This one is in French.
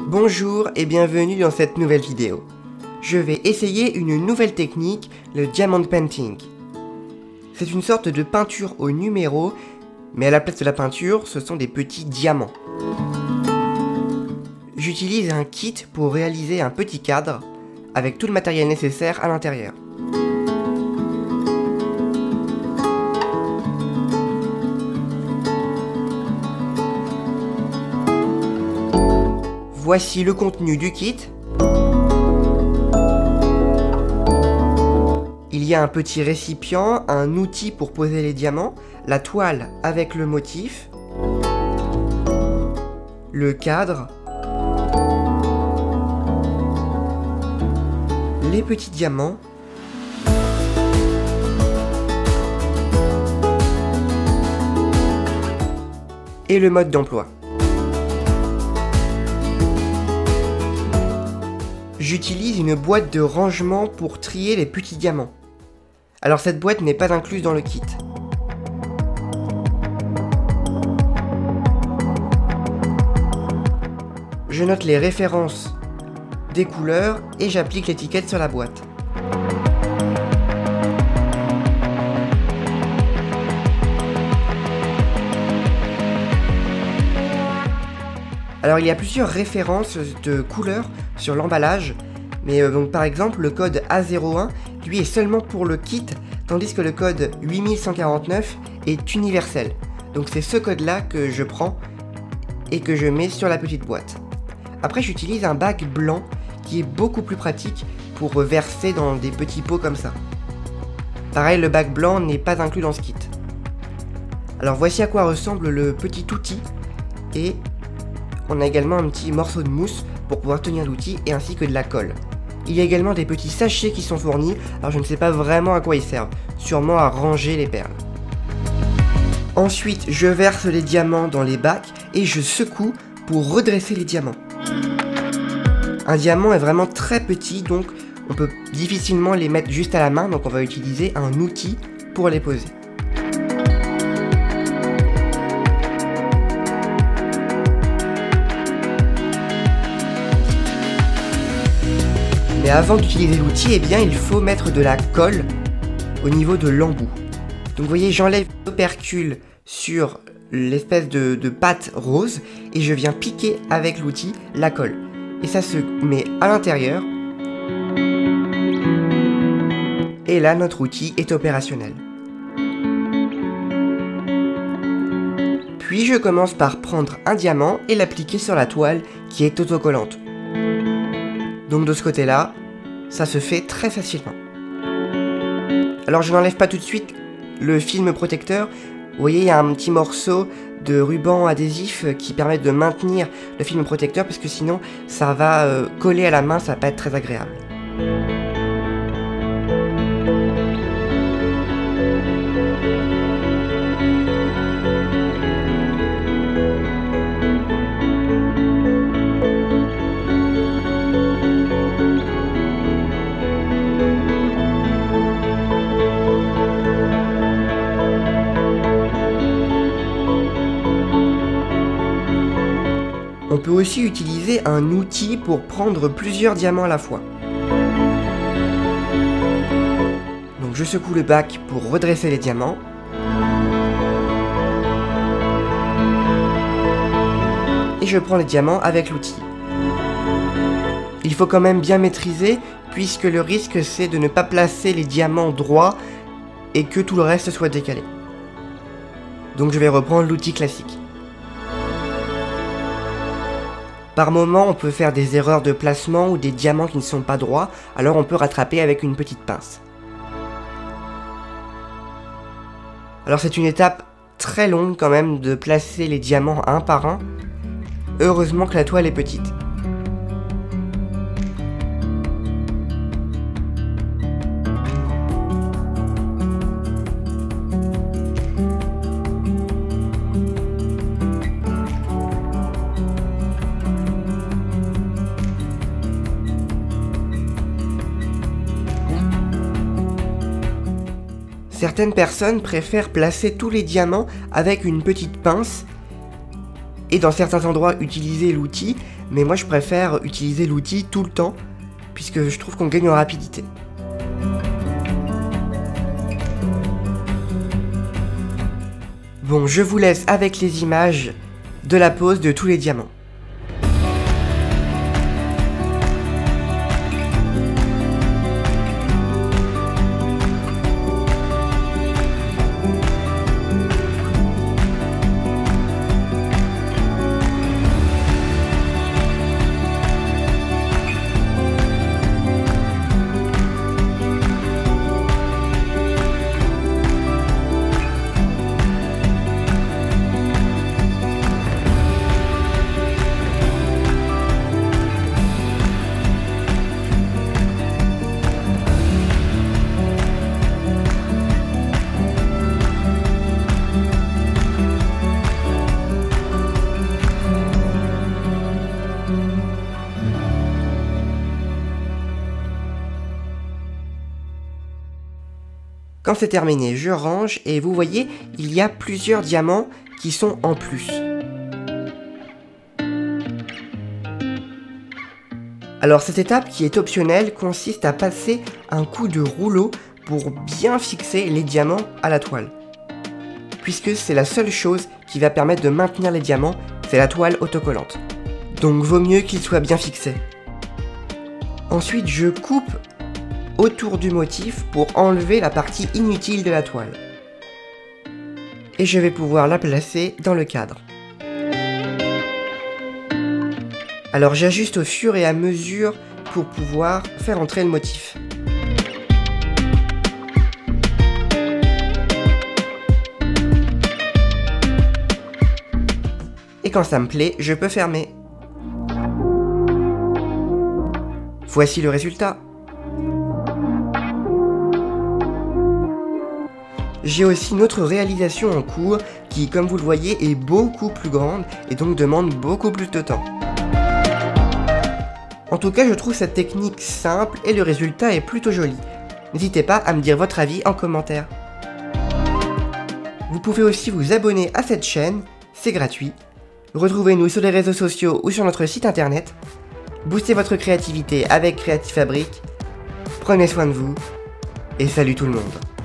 Bonjour et bienvenue dans cette nouvelle vidéo. Je vais essayer une nouvelle technique, le diamond painting. C'est une sorte de peinture au numéro, mais à la place de la peinture, ce sont des petits diamants. J'utilise un kit pour réaliser un petit cadre, avec tout le matériel nécessaire à l'intérieur. Voici le contenu du kit. Il y a un petit récipient, un outil pour poser les diamants, la toile avec le motif, le cadre, les petits diamants, et le mode d'emploi. J'utilise une boîte de rangement pour trier les petits diamants. Alors cette boîte n'est pas incluse dans le kit. Je note les références des couleurs et j'applique l'étiquette sur la boîte. Alors il y a plusieurs références de couleurs sur l'emballage, mais donc par exemple le code A01 lui est seulement pour le kit, tandis que le code 8149 est universel. Donc c'est ce code là que je prends et que je mets sur la petite boîte. Après j'utilise un bac blanc qui est beaucoup plus pratique pour verser dans des petits pots comme ça. Pareil, le bac blanc n'est pas inclus dans ce kit. Alors voici à quoi ressemble le petit outil, et on a également un petit morceau de mousse pour pouvoir tenir l'outil et ainsi que de la colle. Il y a également des petits sachets qui sont fournis, alors je ne sais pas vraiment à quoi ils servent, sûrement à ranger les perles. Ensuite, je verse les diamants dans les bacs et je secoue pour redresser les diamants. Un diamant est vraiment très petit, donc on peut difficilement les mettre juste à la main, donc on va utiliser un outil pour les poser. Mais avant d'utiliser l'outil, eh bien, il faut mettre de la colle au niveau de l'embout. Donc vous voyez, j'enlève l'opercule sur l'espèce de pâte rose et je viens piquer avec l'outil la colle. Et ça se met à l'intérieur. Et là, notre outil est opérationnel. Puis je commence par prendre un diamant et l'appliquer sur la toile qui est autocollante. Donc de ce côté-là, ça se fait très facilement. Alors je n'enlève pas tout de suite le film protecteur. Vous voyez, il y a un petit morceau de ruban adhésif qui permet de maintenir le film protecteur, parce que sinon ça va coller à la main, ça va pas être très agréable. On peut aussi utiliser un outil pour prendre plusieurs diamants à la fois. Donc je secoue le bac pour redresser les diamants. Et je prends les diamants avec l'outil. Il faut quand même bien maîtriser, puisque le risque c'est de ne pas placer les diamants droits et que tout le reste soit décalé. Donc je vais reprendre l'outil classique. Par moment, on peut faire des erreurs de placement ou des diamants qui ne sont pas droits, alors on peut rattraper avec une petite pince. Alors c'est une étape très longue quand même de placer les diamants un par un. Heureusement que la toile est petite. Certaines personnes préfèrent placer tous les diamants avec une petite pince et dans certains endroits utiliser l'outil, mais moi je préfère utiliser l'outil tout le temps, puisque je trouve qu'on gagne en rapidité. Bon, je vous laisse avec les images de la pose de tous les diamants. Quand c'est terminé, je range et vous voyez, il y a plusieurs diamants qui sont en plus. Alors cette étape qui est optionnelle consiste à passer un coup de rouleau pour bien fixer les diamants à la toile. Puisque c'est la seule chose qui va permettre de maintenir les diamants, c'est la toile autocollante. Donc vaut mieux qu'ils soient bien fixés. Ensuite je coupe autour du motif pour enlever la partie inutile de la toile. Et je vais pouvoir la placer dans le cadre. Alors j'ajuste au fur et à mesure pour pouvoir faire entrer le motif. Et quand ça me plaît, je peux fermer. Voici le résultat. J'ai aussi une autre réalisation en cours qui, comme vous le voyez, est beaucoup plus grande et donc demande beaucoup plus de temps. En tout cas, je trouve cette technique simple et le résultat est plutôt joli. N'hésitez pas à me dire votre avis en commentaire. Vous pouvez aussi vous abonner à cette chaîne, c'est gratuit. Retrouvez-nous sur les réseaux sociaux ou sur notre site internet. Boostez votre créativité avec Creative Fabric. Prenez soin de vous et salut tout le monde.